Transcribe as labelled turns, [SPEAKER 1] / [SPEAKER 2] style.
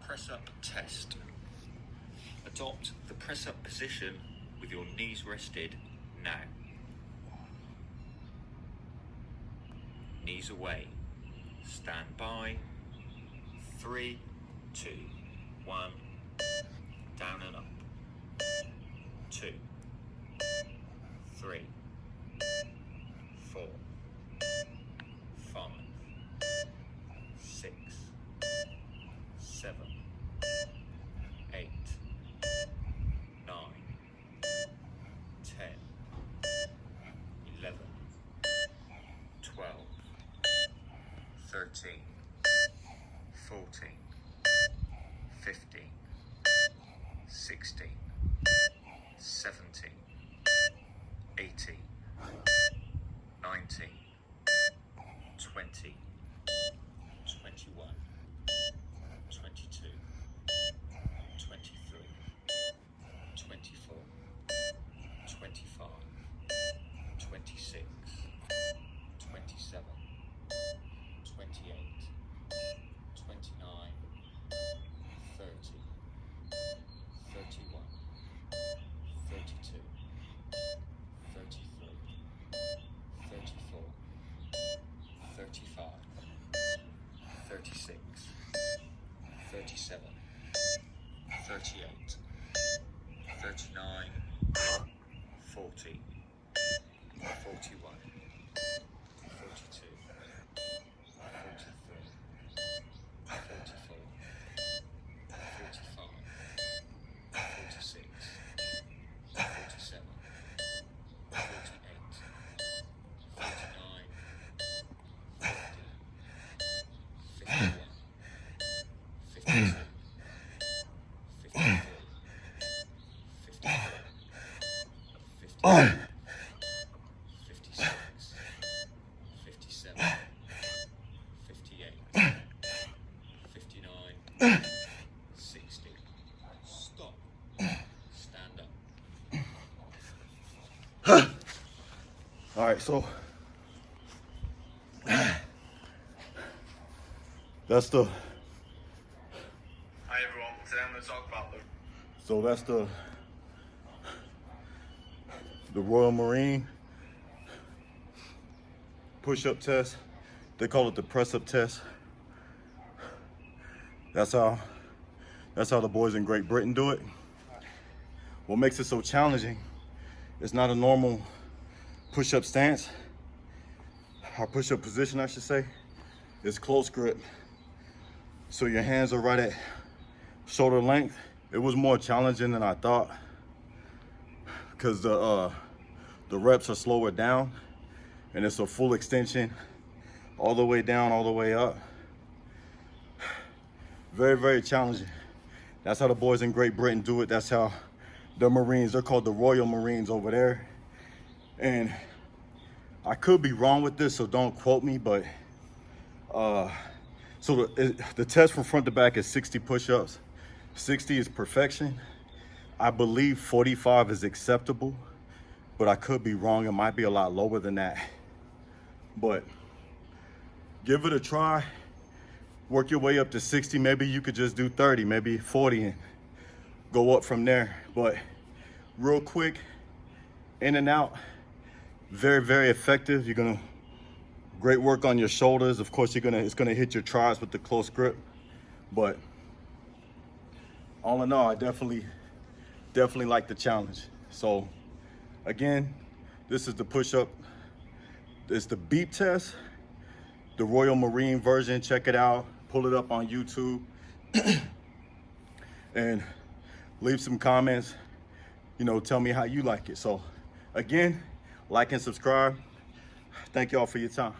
[SPEAKER 1] Press up test. Adopt the press up position with your knees rested now. Knees away. Stand by. 3, 2, 1. Down and up. 2, 3, 4, 5, 6, 7, 8, 9, 10, 11, 12, 13, 14, 15, 16, 17, 18, 19, 20, 21, 22, 23, 24, 25, 26, 27, 28, 29, 30, 31, 32, 33, 34, 35, 36, 37, 38, 39, 40, 41, 42, 43, 44, 45, 46, 47, 48, 49, 50, 51, 52, 53, 54, 56, 57, 58, 59, 60. Stop. Stand up.
[SPEAKER 2] All right, so that's the.
[SPEAKER 3] Hi everyone, today I'm going to talk about
[SPEAKER 2] That's the Royal Marine push-up test. They call it the press-up test. That's how the boys in Great Britain do it. What makes it so challenging, it's not a normal push-up stance. Our push-up position, I should say, is close grip. So your hands are right at shoulder length. It was more challenging than I thought because the reps are slower down and it's a full extension all the way down, all the way up. Very, very challenging. That's how the boys in Great Britain do it. That's how the Marines, they're called the Royal Marines over there. And I could be wrong with this, so don't quote me, but so the test from front to back is 60 push-ups. 60 is perfection. I believe 45 is acceptable, but I could be wrong. It might be a lot lower than that. But give it a try. Work your way up to 60. Maybe you could just do 30, maybe 40 and go up from there. But real quick, in and out, very, very effective. You're gonna, great work on your shoulders. Of course, it's gonna hit your triceps with the close grip. But all in all, I definitely like the challenge. So again, this is the push-up. It's the beep test, the Royal Marine version. Check it out, pull it up on YouTube and leave some comments, tell me how you like it. So again, like and subscribe. Thank y'all for your time.